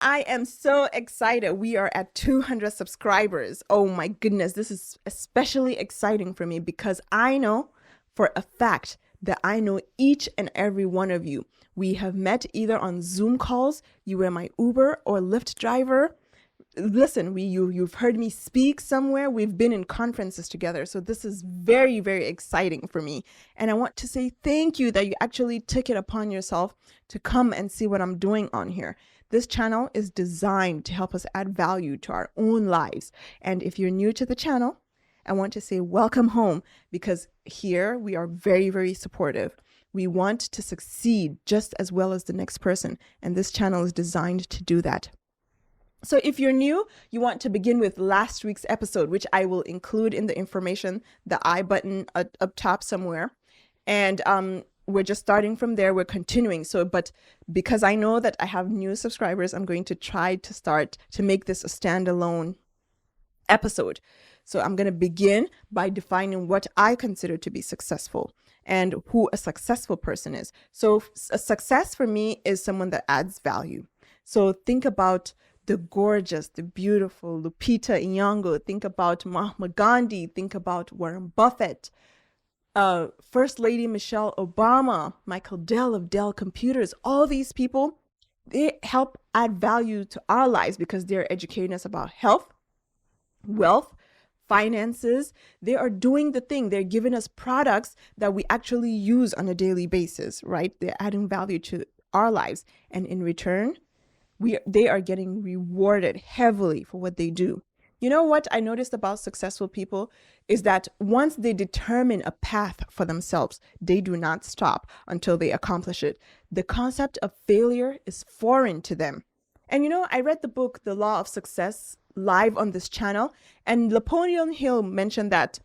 I am so excited. We are at 200 subscribers. Oh my goodness, this is especially exciting for me because I know for a fact that I know each and every one of you. We have met either on Zoom calls, you were my Uber or Lyft driver. Listen, you've heard me speak somewhere. We've been in conferences together. So this is very, very exciting for me. And I want to say thank you that you actually took it upon yourself to come and see what I'm doing on here. This channel is designed to help us add value to our own lives. And if you're new to the channel, I want to say welcome home, because here we are very, very supportive. We want to succeed just as well as the next person. And this channel is designed to do that. So if you're new, you want to begin with last week's episode, which I will include in the information, the I button up top somewhere. And we're just starting from there. We're continuing. So, but because I know that I have new subscribers, I'm going to try to start to make this a standalone episode. So I'm going to begin by defining what I consider to be successful and who a successful person is. So a success for me is someone that adds value. So think about the gorgeous, the beautiful Lupita Nyong'o. Think about Mahatma Gandhi. Think about Warren Buffett, First Lady Michelle Obama, Michael Dell of Dell Computers. All these people, they help add value to our lives because they're educating us about health, wealth, finances. They are doing the thing. They're giving us products that we actually use on a daily basis, right? They're adding value to our lives. And in return, they are getting rewarded heavily for what they do. You know what I noticed about successful people is that once they determine a path for themselves, they do not stop until they accomplish it. The concept of failure is foreign to them. And you know, I read the book, The Law of Success, live on this channel, and Napoleon Hill mentioned that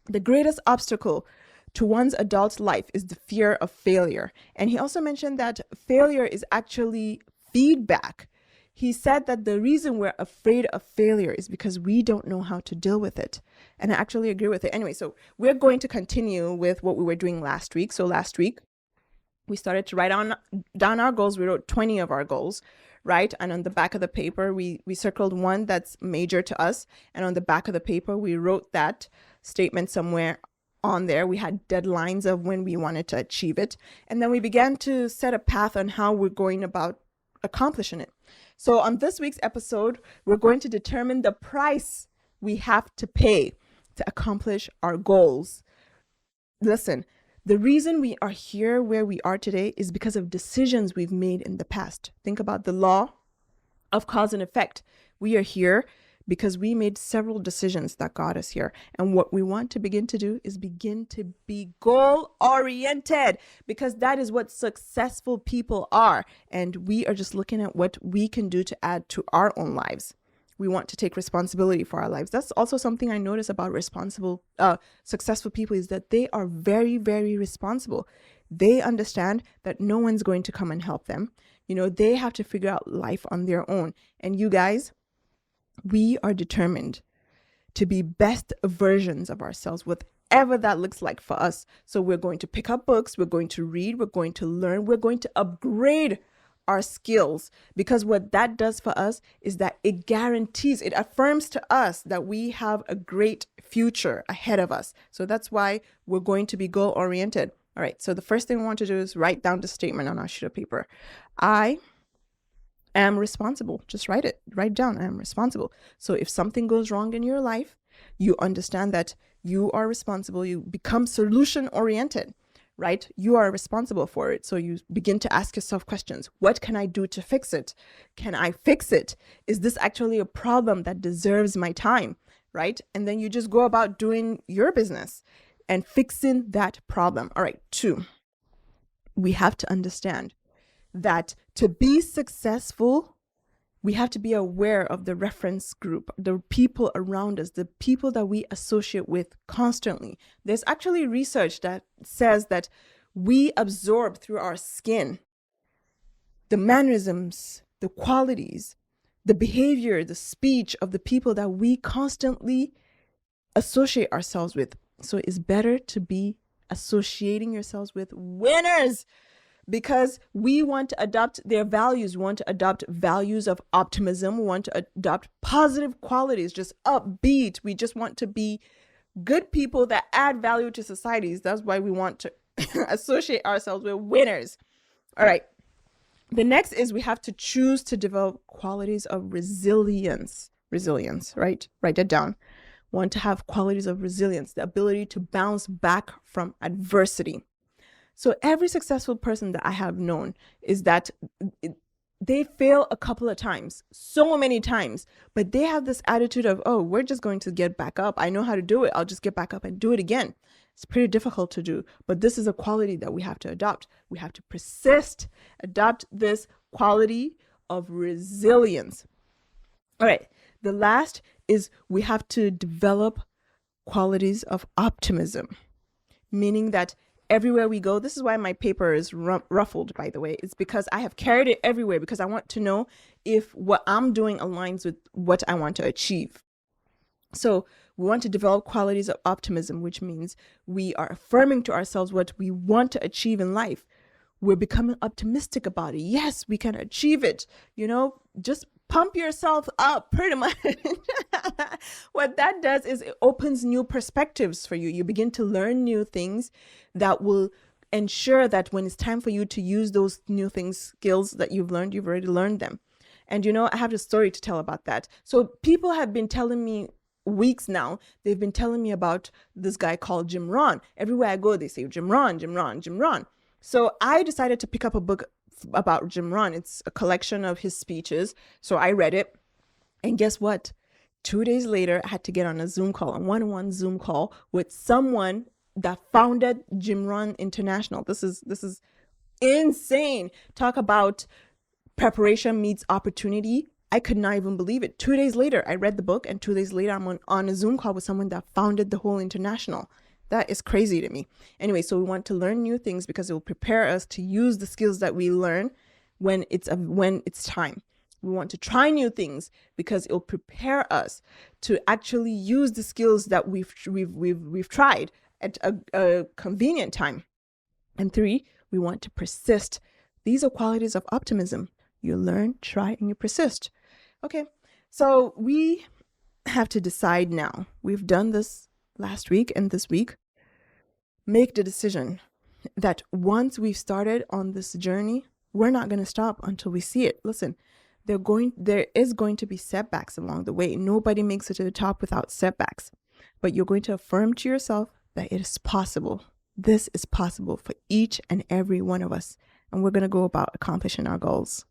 the greatest obstacle to one's adult life is the fear of failure. And he also mentioned that failure is actually feedback. He said that the reason we're afraid of failure is because we don't know how to deal with it. And I actually agree with it. Anyway, so we're going to continue with what we were doing last week. So last week, we started to write down our goals. We wrote 20 of our goals, right? And on the back of the paper, we circled one that's major to us. And on the back of the paper, we wrote that statement somewhere on there. We had deadlines of when we wanted to achieve it. And then we began to set a path on how we're going about accomplishing it. So on this week's episode, we're going to determine the price we have to pay to accomplish our goals. Listen, the reason we are here where we are today is because of decisions we've made in the past. Think about the law of cause and effect. We are here because we made several decisions that got us here. And what we want to begin to do is begin to be goal-oriented, because that is what successful people are. And we are just looking at what we can do to add to our own lives. We want to take responsibility for our lives. That's also something I notice about successful people, is that they are very, very responsible. They understand that no one's going to come and help them. You know, they have to figure out life on their own. And you guys, we are determined to be best versions of ourselves, whatever that looks like for us. So we're going to pick up books, we're going to read, we're going to learn, we're going to upgrade our skills, because what that does for us is that it guarantees, it affirms to us that we have a great future ahead of us. So that's why we're going to be goal oriented. All right. So the first thing we want to do is write down the statement on our sheet of paper. I am responsible. Just write it. Write down, I am responsible. So if something goes wrong in your life, you understand that you are responsible. You become solution oriented, right? You are responsible for it. So you begin to ask yourself questions. What can I do to fix it? Can I fix it? Is this actually a problem that deserves my time, right? And then you just go about doing your business and fixing that problem. All right. 2, we have to understand that to be successful, we have to be aware of the reference group, the people around us, the people that we associate with constantly. There's actually research that says that we absorb through our skin the mannerisms, the qualities, the behavior, the speech of the people that we constantly associate ourselves with. So it's better to be associating yourselves with winners, because we want to adopt their values. We want to adopt values of optimism. We want to adopt positive qualities, just upbeat. We just want to be good people that add value to societies. That's why we want to associate ourselves with winners. All right. The next is we have to choose to develop qualities of resilience. Resilience, right? Write that down. Want to have qualities of resilience, the ability to bounce back from adversity. So every successful person that I have known is that they fail a couple of times, so many times, but they have this attitude of, oh, we're just going to get back up. I know how to do it. I'll just get back up and do it again. It's pretty difficult to do, but this is a quality that we have to adopt. We have to persist, adopt this quality of resilience. All right. The last is we have to develop qualities of optimism, meaning that everywhere we go, this is why my paper is ruffled, by the way. It's because I have carried it everywhere because I want to know if what I'm doing aligns with what I want to achieve. So we want to develop qualities of optimism, which means we are affirming to ourselves what we want to achieve in life. We're becoming optimistic about it. Yes, we can achieve it. Just pump yourself up, pretty much. What that does is it opens new perspectives for you. You begin to learn new things that will ensure that when it's time for you to use those new things, skills that you've learned, you've already learned them. And I have a story to tell about that. So people have been telling me weeks now, they've been telling me about this guy called Jim Rohn. Everywhere I go, they say Jim Rohn, Jim Rohn, Jim Rohn. So I decided to pick up a book about Jim Rohn. It's a collection of his speeches. So I read it. And guess what? 2 days later, I had to get on a Zoom call, a one-on-one Zoom call with someone that founded Jim Rohn International. This is insane. Talk about preparation meets opportunity. I could not even believe it. 2 days later, I read the book, and 2 days later, I'm on a Zoom call with someone that founded the whole international. That is crazy to me. Anyway, so we want to learn new things because it will prepare us to use the skills that we learn when it's time. We want to try new things because it will prepare us to actually use the skills that we've tried at a convenient time. And 3, we want to persist. These are qualities of optimism. You learn, try, and you persist. Okay, so we have to decide now. We've done this last week and this week. Make the decision that once we've started on this journey, we're not going to stop until we see it. Listen, there is going to be setbacks along the way. Nobody makes it to the top without setbacks. But you're going to affirm to yourself that it is possible. This is possible for each and every one of us. And we're going to go about accomplishing our goals.